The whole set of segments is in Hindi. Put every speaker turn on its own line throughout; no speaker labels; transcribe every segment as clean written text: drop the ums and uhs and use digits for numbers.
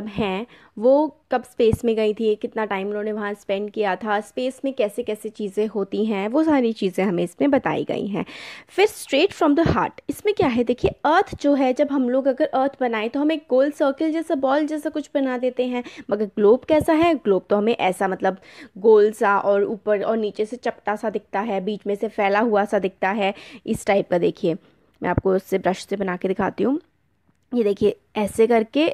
हैं वो कब स्पेस में गई थी, कितना टाइम उन्होंने वहाँ स्पेंड किया था, स्पेस में कैसे कैसे चीज़ें होती हैं, वो सारी चीज़ें हमें इसमें बताई गई हैं। फिर स्ट्रेट फ्रॉम द हार्ट, इसमें क्या है, देखिए अर्थ जो है, जब हम लोग अगर अर्थ बनाएं तो हम एक गोल सर्कल जैसा, बॉल जैसा कुछ बना देते हैं, मगर ग्लोब कैसा है, ग्लोब तो हमें ऐसा मतलब गोल सा और ऊपर और नीचे से चपटा सा दिखता है, बीच में से फैला हुआ सा दिखता है, इस टाइप का। देखिए मैं आपको उससे ब्रश से बना के दिखाती हूँ। ये देखिए ऐसे करके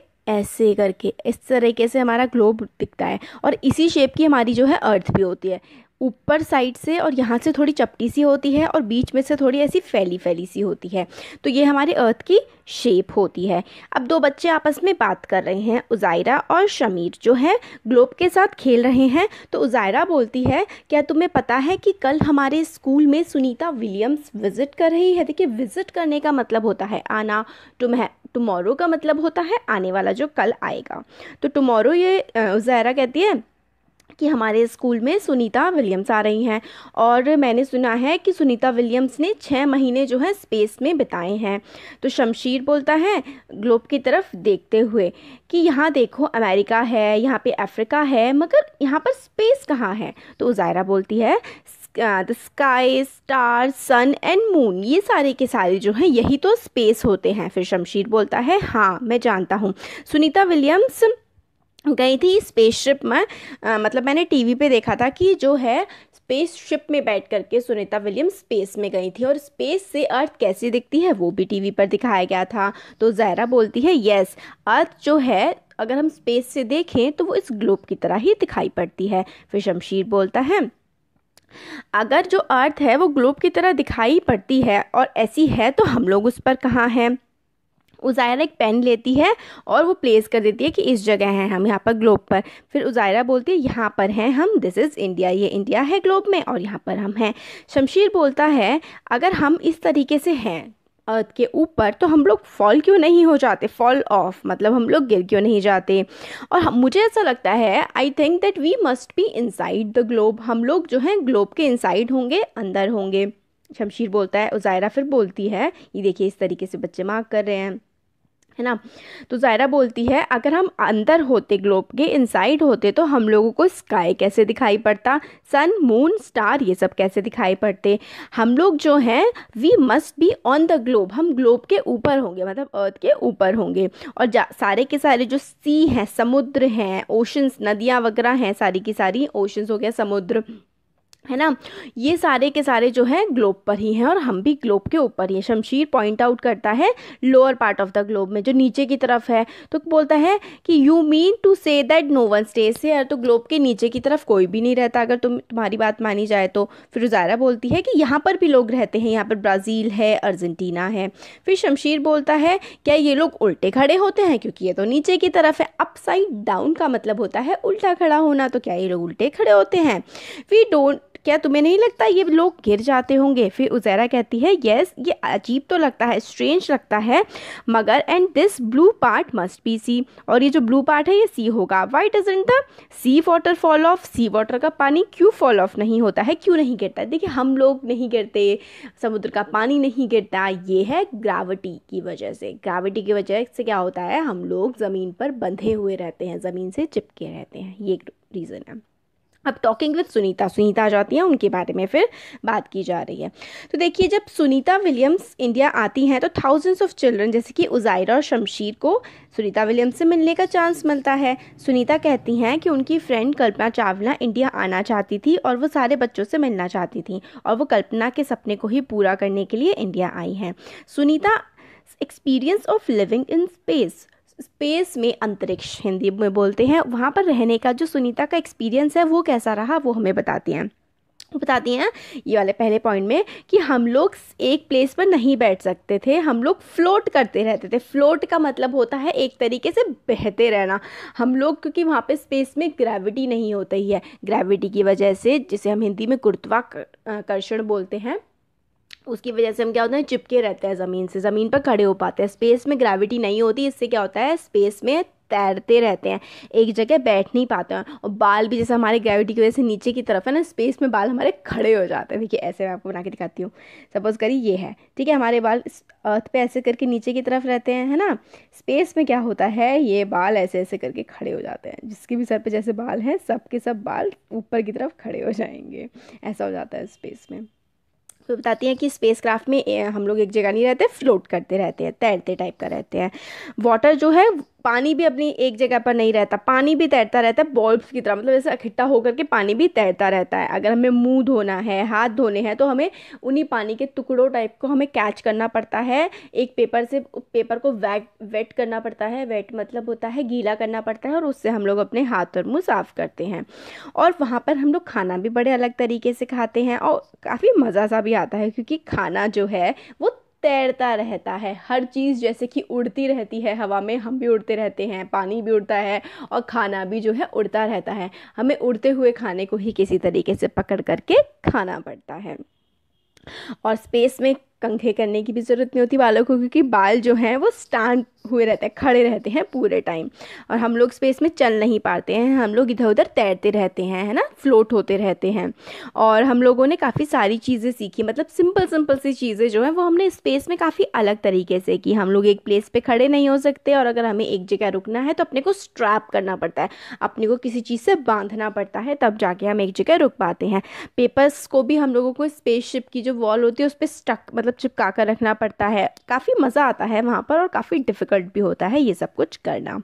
इस तरीके से हमारा ग्लोब दिखता है, और इसी शेप की हमारी जो है अर्थ भी होती है, ऊपर साइड से और यहाँ से थोड़ी चपटी सी होती है और बीच में से थोड़ी ऐसी फैली फैली सी होती है। तो ये हमारी अर्थ की शेप होती है। अब दो बच्चे आपस में बात कर रहे हैं, उज़ायरा और शमीर जो है ग्लोब के साथ खेल रहे हैं। तो उज़ायरा बोलती है, क्या तुम्हें पता है कि कल हमारे स्कूल में सुनीता विलियम्स विजिट कर रही है। देखिए विजिट करने का मतलब होता है आना, टुमारो का मतलब होता है आने वाला, जो कल आएगा। तो टुमारो, ये उज़ायरा कहती है कि हमारे स्कूल में सुनीता विलियम्स आ रही हैं, और मैंने सुना है कि सुनीता विलियम्स ने 6 महीने जो है स्पेस में बिताए हैं। तो शमशीर बोलता है ग्लोब की तरफ देखते हुए कि यहाँ देखो, अमेरिका है, यहाँ पे अफ्रीका है, मगर यहाँ पर स्पेस कहाँ है। तो उज़ायरा बोलती है the sky, star, sun and moon, ये सारे के सारे जो हैं यही तो स्पेस होते हैं। फिर शमशीर बोलता है हाँ मैं जानता हूँ, सुनीता विलियम्स गई थी स्पेसशिप में, मतलब मैंने टीवी पे देखा था कि जो है स्पेसशिप में बैठ करके सुनीता विलियम्स स्पेस में गई थी, और स्पेस से अर्थ कैसी दिखती है वो भी टीवी पर दिखाया गया था। तो ज़ायरा बोलती है यस, अर्थ जो है अगर हम स्पेस से देखें तो वो इस ग्लोब की तरह ही दिखाई पड़ती है। फिर शमशीर बोलता है अगर जो अर्थ है वो ग्लोब की तरह दिखाई पड़ती है और ऐसी है तो हम लोग उस पर कहाँ हैं। उज़ायरा एक पेन लेती है और वो प्लेस कर देती है कि इस जगह हैं हम, यहाँ पर ग्लोब पर। फिर उज़ायरा बोलती है यहाँ पर हैं हम, दिस इज़ इंडिया, ये इंडिया है ग्लोब में और यहाँ पर हम हैं। शमशीर बोलता है अगर हम इस तरीके से हैं अर्थ के ऊपर तो हम लोग फॉल क्यों नहीं हो जाते, फॉल ऑफ मतलब हम लोग गिर क्यों नहीं जाते। और मुझे ऐसा लगता है, I think that we must be inside the globe, हम लोग जो हैं ग्लोब के इनसाइड होंगे, अंदर होंगे। शमशीर बोलता है। उज़ायरा फिर बोलती है, ये देखिए इस तरीके से बच्चे मार्क कर रहे हैं, है ना। तो ज़ायरा बोलती है अगर हम अंदर होते, ग्लोब के इनसाइड होते, तो हम लोगों को स्काई कैसे दिखाई पड़ता, सन, मून, स्टार, ये सब कैसे दिखाई पड़ते। हम लोग जो हैं we must be on the globe, हम ग्लोब के ऊपर होंगे, मतलब अर्थ के ऊपर होंगे। और सारे के सारे जो सी हैं, समुद्र हैं, ओशंस, नदियाँ वगैरह हैं, सारी की सारी, ओशंस हो गया समुद्र, है ना, ये सारे के सारे जो है ग्लोब पर ही हैं और हम भी ग्लोब के ऊपर ही हैं। शमशीर पॉइंट आउट करता है lower part of the globe में, जो नीचे की तरफ है। तो बोलता है कि you mean to say that no one stays here, तो ग्लोब के नीचे की तरफ कोई भी नहीं रहता अगर तुम्हारी बात मानी जाए तो। फिर ज़ायरा बोलती है कि यहाँ पर भी लोग रहते हैं, यहाँ पर ब्राज़ील है, अर्जेंटीना है। फिर शमशीर बोलता है क्या ये लोग उल्टे खड़े होते हैं, क्योंकि ये तो नीचे की तरफ है, अपसाइड डाउन का मतलब होता है उल्टा खड़ा होना, तो क्या ये लोग उल्टे खड़े होते हैं। वी डोंट, क्या तुम्हें नहीं लगता ये लोग गिर जाते होंगे। फिर उज़ायरा कहती है यस, ये अजीब तो लगता है, स्ट्रेंज लगता है, मगर and this blue part must be sea, और ये जो ब्लू पार्ट है ये सी होगा। Why doesn't the sea water fall off, sea water का पानी क्यों फॉल ऑफ नहीं होता है, क्यों नहीं गिरता है। देखिए हम लोग नहीं गिरते, समुद्र का पानी नहीं गिरता, ये है ग्रेविटी की वजह से। ग्रेविटी की वजह से क्या होता है, हम लोग ज़मीन पर बंधे हुए रहते हैं, ज़मीन से चिपके रहते हैं, ये रीज़न है। अब टॉकिंग विद सुनीता, सुनीता आ जाती हैं, उनके बारे में फिर बात की जा रही है। तो देखिए जब सुनीता विलियम्स इंडिया आती हैं तो थाउजेंड्स ऑफ चिल्ड्रन जैसे कि उज़ायरा और शमशीर को सुनीता विलियम्स से मिलने का चांस मिलता है। सुनीता कहती हैं कि उनकी फ्रेंड कल्पना चावला इंडिया आना चाहती थी और वो सारे बच्चों से मिलना चाहती थी, और वो कल्पना के सपने को ही पूरा करने के लिए इंडिया आई हैं। Sunita experience of living in space, space में, अंतरिक्ष हिंदी में बोलते हैं, वहाँ पर रहने का जो सुनीता का एक्सपीरियंस है वो कैसा रहा वो हमें बताती हैं। ये वाले पहले पॉइंट में कि हम लोग एक प्लेस पर नहीं बैठ सकते थे, हम लोग फ्लोट करते रहते थे। फ्लोट का मतलब होता है एक तरीके से बहते रहना। हम लोग, क्योंकि वहाँ पे स्पेस में ग्रेविटी नहीं होती है, ग्रेविटी की वजह से, जिसे हम हिंदी में गुरुत्वाकर्षण बोलते हैं, उसकी वजह से हम क्या होता है, चिपके रहते हैं ज़मीन से, ज़मीन पर खड़े हो पाते हैं। स्पेस में ग्रेविटी नहीं होती, इससे क्या होता है, स्पेस में तैरते रहते हैं, एक जगह बैठ नहीं पाते हैं। और बाल भी जैसे हमारे ग्रेविटी की वजह से नीचे की तरफ है ना, स्पेस में बाल हमारे खड़े हो जाते हैं। देखिए ऐसे मैं आपको बना के दिखाती हूँ। सपोज करिए ये है, ठीक है, हमारे बाल अर्थ पे ऐसे करके नीचे की तरफ रहते हैं, है ना। स्पेस में क्या होता है, ये बाल ऐसे ऐसे करके खड़े हो जाते हैं। जिसके भी सर पे जैसे बाल हैं, सब के सब बाल ऊपर की तरफ खड़े हो जाएंगे। ऐसा हो जाता है स्पेस में। तो बताती हैं कि स्पेस क्राफ्ट में हम लोग एक जगह नहीं रहते, फ्लोट करते रहते हैं, तैरते टाइप का रहते हैं। वाटर जो है, पानी भी अपनी एक जगह पर नहीं रहता, पानी भी तैरता रहता है बॉल्ब्स की तरह, मतलब जैसे इकट्ठा होकर के पानी भी तैरता रहता है। अगर हमें मुंह धोना है, हाथ धोने हैं, तो हमें उन्हीं पानी के टुकड़ों टाइप को हमें कैच करना पड़ता है। एक पेपर से पेपर को वेट करना पड़ता है, वेट मतलब होता है गीला करना पड़ता है, और उससे हम लोग अपने हाथ और मुंह साफ करते हैं। और वहाँ पर हम लोग खाना भी बड़े अलग तरीके से खाते हैं, और काफ़ी मज़ा सा भी आता है, क्योंकि खाना जो है वो तैरता रहता है। हर चीज़ जैसे कि उड़ती रहती है हवा में, हम भी उड़ते रहते हैं, पानी भी उड़ता है, और खाना भी जो है उड़ता रहता है। हमें उड़ते हुए खाने को ही किसी तरीके से पकड़ करके खाना पड़ता है। और स्पेस में कंघे करने की भी ज़रूरत नहीं होती बालों को, क्योंकि बाल जो हैं वो स्टैंड हुए रहते हैं, खड़े रहते हैं पूरे टाइम। और हम लोग स्पेस में चल नहीं पाते हैं, हम लोग इधर उधर तैरते रहते हैं, है ना, फ्लोट होते रहते हैं। और हम लोगों ने काफ़ी सारी चीज़ें सीखी, मतलब सिंपल सिंपल सी चीज़ें जो हैं वो हमने स्पेस में काफ़ी अलग तरीके से की। हम लोग एक प्लेस पे खड़े नहीं हो सकते, और अगर हमें एक जगह रुकना है तो अपने को स्ट्रैप करना पड़ता है, अपने को किसी चीज़ से बांधना पड़ता है, तब जाके हम एक जगह रुक पाते हैं। पेपर्स को भी हम लोगों को स्पेसशिप की जो वॉल होती है उस पर स्टक मतलब चिपका कर रखना पड़ता है। काफ़ी मज़ा आता है वहाँ पर, और काफ़ी डिफ़िकल्ट भी होता है ये सब कुछ करना।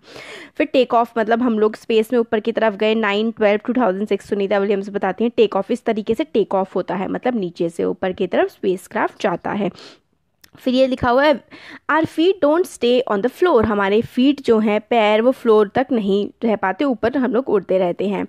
फिर टेक ऑफ, मतलब हम लोग स्पेस में ऊपर की तरफ गए 9/12/2006। सुनीता विलियम्स बताती हैं टेक ऑफ इस तरीके से टेक ऑफ होता है, मतलब नीचे से ऊपर की तरफ स्पेसक्राफ्ट जाता है। फिर ये लिखा हुआ है are feet don't stay on the floor, हमारे फीट जो हैं पैर वो फ्लोर तक नहीं रह पाते, ऊपर हम लोग उड़ते रहते हैं।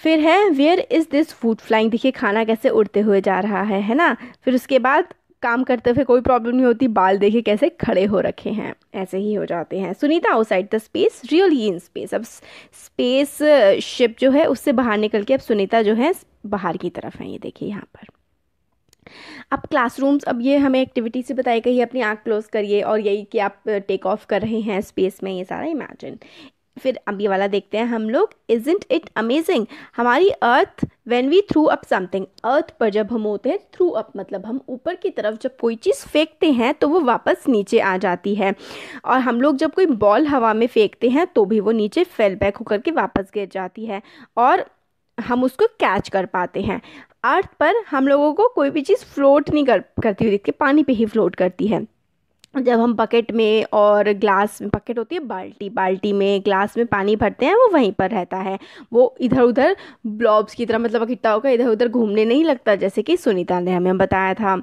फिर है where is this food flying, देखिए खाना कैसे उड़ते हुए जा रहा है ना। फिर उसके बाद काम करते हुए कोई प्रॉब्लम नहीं होती, बाल देखिए कैसे खड़े हो रखे हैं, ऐसे ही हो जाते हैं। Sunita outside the space really in space, अब स्पेस शिप जो है उससे बाहर निकल के अब सुनीता जो है बाहर की तरफ है, ये देखिए यहाँ पर। अब क्लासरूम्स, अब ये हमें एक्टिविटी से बताई गई है, अपनी आँख क्लोज करिए और यही कि आप टेक ऑफ कर रहे हैं स्पेस में, ये सारा इमेजिन। फिर अब ये वाला देखते हैं हम लोग, इजंट इट अमेजिंग, हमारी earth when we throw up something, earth पर जब हम होते हैं थ्रू अप मतलब हम ऊपर की तरफ जब कोई चीज़ फेंकते हैं तो वो वापस नीचे आ जाती है। और हम लोग जब कोई बॉल हवा में फेंकते हैं तो भी वो नीचे फेल बैक होकर के वापस गिर जाती है, और हम उसको कैच कर पाते हैं। अर्थ पर हम लोगों को कोई भी चीज़ फ्लोट नहीं करती हुई दिखती, पानी पे ही फ्लोट करती है। जब हम बकेट में और ग्लास में, बकेट होती है बाल्टी में ग्लास में पानी भरते हैं, वो वहीं पर रहता है, वो इधर उधर ब्लॉब्स की तरह मतलब इकट्ठा होकर इधर उधर घूमने नहीं लगता, जैसे कि सुनीता ने हमें बताया था।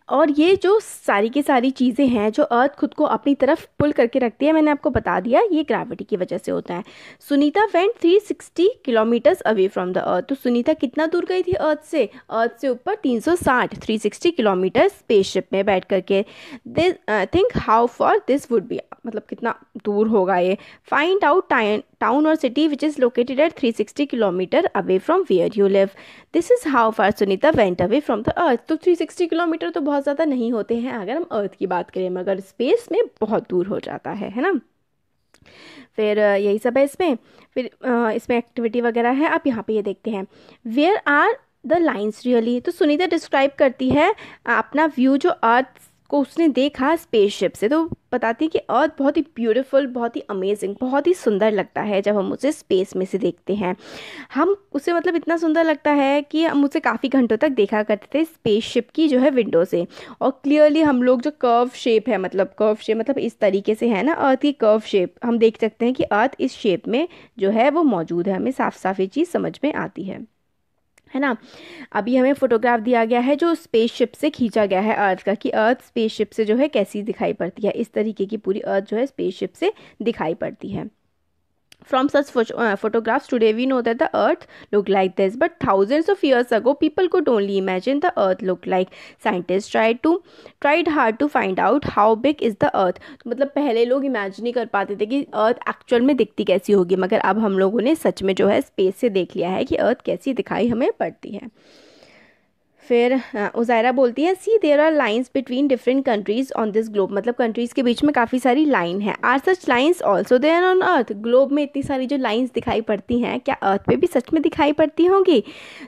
और ये जो सारी की सारी चीज़ें हैं जो अर्थ खुद को अपनी तरफ पुल करके रखती है, मैंने आपको बता दिया ये ग्रेविटी की वजह से होता है। Sunita went 360 kilometres away from the earth, तो सुनीता कितना दूर गई थी अर्थ से ऊपर 360 किलोमीटर स्पेसशिप में बैठ करके। This think how far this would be, मतलब कितना दूर होगा ये। फाइंड आउट टाउन और city which is located at 360 kilometre away from where you live, this is how far Sunita went away from the earth. तो 360 किलोमीटर तो बहुत ज़्यादा नहीं होते हैं अगर हम अर्थ की बात करें, मगर स्पेस में बहुत दूर हो जाता है ना। फिर यही सब है इसमें। फिर इसमें एक्टिविटी वगैरह है। अब यहाँ पे ये देखते हैं, where are the lines really, तो सुनीता डिस्क्राइब करती है अपना व्यू जो अर्थ को उसने देखा स्पेसशिप से, तो बताती है कि अर्थ बहुत ही ब्यूटीफुल, बहुत ही अमेजिंग, बहुत ही सुंदर लगता है जब हम उसे स्पेस में से देखते हैं। हम उसे मतलब इतना सुंदर लगता है कि हम उसे काफ़ी घंटों तक देखा करते थे स्पेसशिप की जो है विंडो से। और क्लियरली हम लोग जो कर्व शेप है, मतलब कर्व शेप मतलब इस तरीके से है ना अर्थ की कर्व शेप, हम देख सकते हैं कि अर्थ इस शेप में जो है वो मौजूद है, हमें साफ साफ ये चीज़ समझ में आती है ना। अभी हमें फोटोग्राफ दिया गया है जो स्पेसशिप से खींचा गया है अर्थ का, कि अर्थ स्पेसशिप से जो है कैसी दिखाई पड़ती है, इस तरीके की पूरी अर्थ जो है स्पेसशिप से दिखाई पड़ती है। From such photographs today we know that the earth looked like this, but thousands of years ago people could only imagine the earth looked like. Scientists tried hard to find out how big is the earth, तो मतलब पहले लोग इमेजिन नहीं कर पाते थे कि अर्थ एक्चुअल में दिखती कैसी होगी, मगर अब हम लोगों ने सच में जो है स्पेस से देख लिया है कि अर्थ कैसी दिखाई हमें पड़ती है। फिर उज़ायरा बोलती है see there are lines between different countries on this globe, मतलब कंट्रीज़ के बीच में काफ़ी सारी लाइन है। Are such lines also there on earth, globe में इतनी सारी जो लाइंस दिखाई पड़ती हैं क्या अर्थ पे भी सच में दिखाई पड़ती होंगी?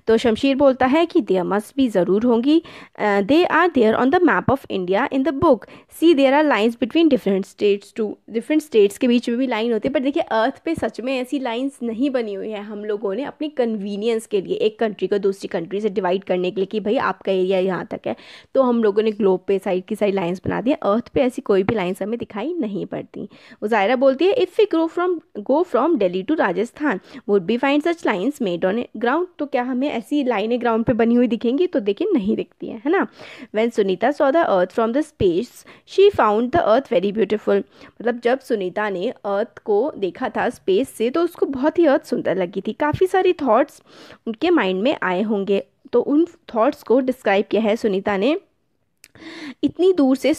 तो शमशीर बोलता है कि देयर मस्ट भी ज़रूर होंगी, they are there on the map of India in the book, see there are lines between different states too, different states के बीच में भी लाइन होती है। पर देखिए अर्थ पे सच में ऐसी लाइंस नहीं बनी हुई है, हम लोगों ने अपनी कन्वीनियंस के लिए, एक कंट्री को दूसरी कंट्री से डिवाइड करने के लिए कि भाई आपका एरिया यहाँ तक है, तो हम लोगों ने ग्लोब पे साइड की साइड लाइंस बना दी। अर्थ पे ऐसी कोई भी लाइंस हमें दिखाई नहीं पड़ती। उज़ायरा बोलती है if we go from Delhi to Rajasthan would be find such lines made on ground, तो क्या हमें ऐसी लाइनें ग्राउंड पे बनी हुई दिखेंगी? तो देखिए नहीं दिखती है ना। When Sunita saw the earth from the space she found the earth very beautiful, मतलब जब सुनीता ने अर्थ को देखा था स्पेस से तो उसको बहुत ही अर्थ सुंदर लगी थी। काफ़ी सारी थॉट्स उनके माइंड में आए होंगे, तो उन थॉट्स को डिस्क्राइब किया है सुनीता ने। इतनी दूर से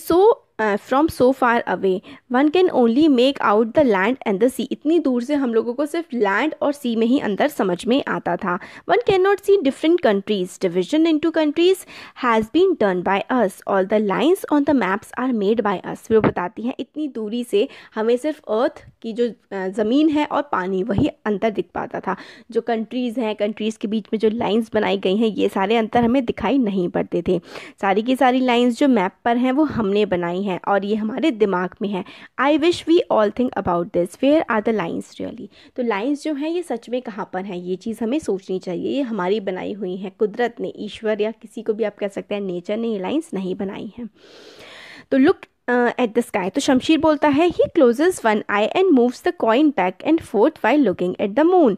from so far away one can only make out the land and the sea, इतनी दूर से हम लोगों को सिर्फ लैंड और सी में ही अंदर समझ में आता था। One can not see different countries, division into countries has been done by us, all the lines on the maps are made by us. वो बताती हैं इतनी दूरी से हमें सिर्फ अर्थ की जो ज़मीन है और पानी वही अंतर दिख पाता था, जो कंट्रीज़ हैं, कंट्रीज़ के बीच में जो लाइंस बनाई गई हैं ये सारे अंतर हमें दिखाई नहीं पड़ते थे। सारी की सारी लाइंस जो मैप पर हैं वो हमने बनाई हैं और ये हमारे दिमाग में है। I wish we all think about this, where are the lines really, तो लाइंस जो हैं ये सच में कहाँ पर हैं, ये चीज़ हमें सोचनी चाहिए। ये हमारी बनाई हुई हैं, कुदरत ने, ईश्वर या किसी को भी आप कह सकते हैं, नेचर ने ये लाइंस नहीं बनाई हैं। तो लुक एट द स्काई, तो शमशीर बोलता है he closes one eye and moves the coin back and forth while looking at the moon,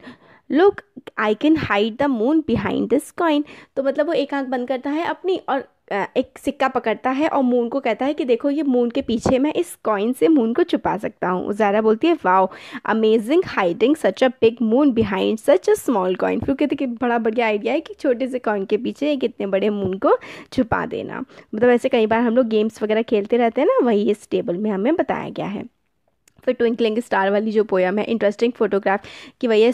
look I can hide the moon behind this coin, तो मतलब वो एक आंख बंद करता है अपनी और एक सिक्का पकड़ता है और मून को कहता है कि देखो ये मून के पीछे मैं इस कॉइन से मून को छुपा सकता हूँ। उज़ायरा बोलती है wow amazing hiding such a big moon behind such a small coin, फिर कहते कि बड़ा बढ़िया आइडिया है कि छोटे से कॉइन के पीछे एक इतने बड़े मून को छुपा देना। मतलब ऐसे कई बार हम लोग गेम्स वगैरह खेलते रहते हैं ना, वही इस टेबल में हमें बताया गया है। फिर ट्विंकलिंग स्टार वाली जो पोयम है, इंटरेस्टिंग फोटोग्राफ कि भैया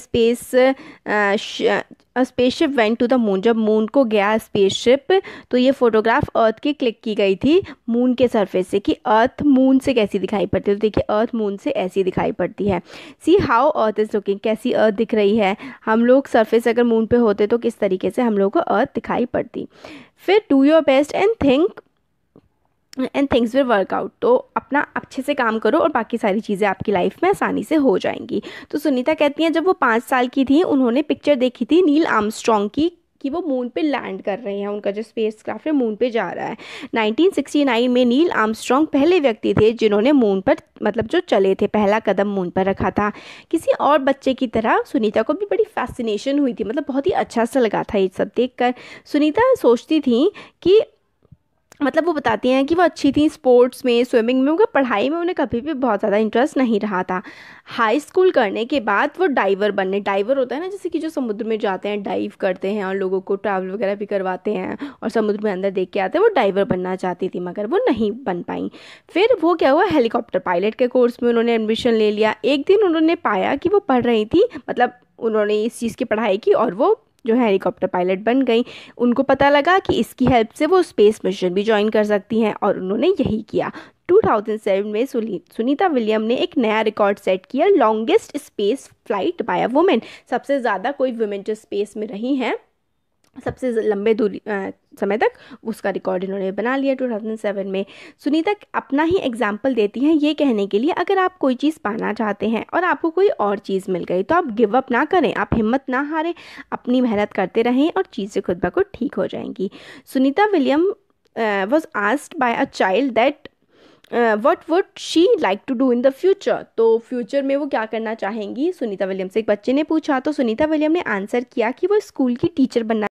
spaceship went to the moon, जब मून को गया स्पेसशिप तो ये फोटोग्राफ अर्थ की क्लिक की गई थी मून के सरफेस से कि अर्थ मून से कैसी दिखाई पड़ती है। तो देखिए अर्थ मून से ऐसी दिखाई पड़ती है। See how earth is looking, कैसी अर्थ दिख रही है, हम लोग सरफेस अगर मून पे होते तो किस तरीके से हम लोग को अर्थ दिखाई पड़ती। फिर do your best and things will work out, तो अपना अच्छे से काम करो और बाकी सारी चीज़ें आपकी लाइफ में आसानी से हो जाएंगी। तो सुनीता कहती हैं जब वो 5 साल की थी उन्होंने पिक्चर देखी थी नील आर्मस्ट्रॉन्ग की कि वो मून पे लैंड कर रहे हैं, उनका जो स्पेसक्राफ्ट है मून पे जा रहा है। 1969 में नील आर्मस्ट्रॉन्ग पहले व्यक्ति थे जिन्होंने मून पर मतलब जो चले थे, पहला कदम मून पर रखा था। किसी और बच्चे की तरह सुनीता को भी बड़ी फैसिनेशन हुई थी, मतलब बहुत ही अच्छा सा लगा था ये सब देखकर। सुनीता सोचती थी कि मतलब वो बताती हैं कि वो अच्छी थी स्पोर्ट्स में, स्विमिंग में, उनका पढ़ाई में उन्हें कभी भी बहुत ज़्यादा इंटरेस्ट नहीं रहा था। हाई स्कूल करने के बाद वो डाइवर बनने, डाइवर होता है ना जैसे कि जो समुद्र में जाते हैं डाइव करते हैं और लोगों को ट्रैवल वगैरह भी करवाते हैं और समुद्र में अंदर देख के आते हैं, वो डाइवर बनना चाहती थी मगर वो नहीं बन पाई। फिर वो क्या हुआ, हेलीकॉप्टर पायलट के कोर्स में उन्होंने एडमिशन ले लिया। एक दिन उन्होंने पाया कि वो पढ़ रही थी, मतलब उन्होंने इस चीज़ की पढ़ाई की और वो जो है हेलीकॉप्टर पायलट बन गई। उनको पता लगा कि इसकी हेल्प से वो स्पेस मिशन भी ज्वाइन कर सकती हैं और उन्होंने यही किया। 2007 में सुनीता विलियम ने एक नया रिकॉर्ड सेट किया, longest space flight bye a women, सबसे ज़्यादा कोई वुमेन जो स्पेस में रही हैं सबसे लंबे दूरी समय तक, उसका रिकॉर्ड इन्होंने बना लिया 2007 में। सुनीता अपना ही एग्जाम्पल देती हैं ये कहने के लिए अगर आप कोई चीज़ पाना चाहते हैं और आपको कोई और चीज़ मिल गई तो आप गिव अप ना करें, आप हिम्मत ना हारें, अपनी मेहनत करते रहें और चीज़ें खुद ब खुद ठीक हो जाएंगी। Sunita William was asked by a child that what would she like to do in the future, तो फ्यूचर में वो क्या करना चाहेंगी सुनीता विलियम से एक बच्चे ने पूछा। तो सुनीता विलियम ने आंसर किया कि वो स्कूल की टीचर बनना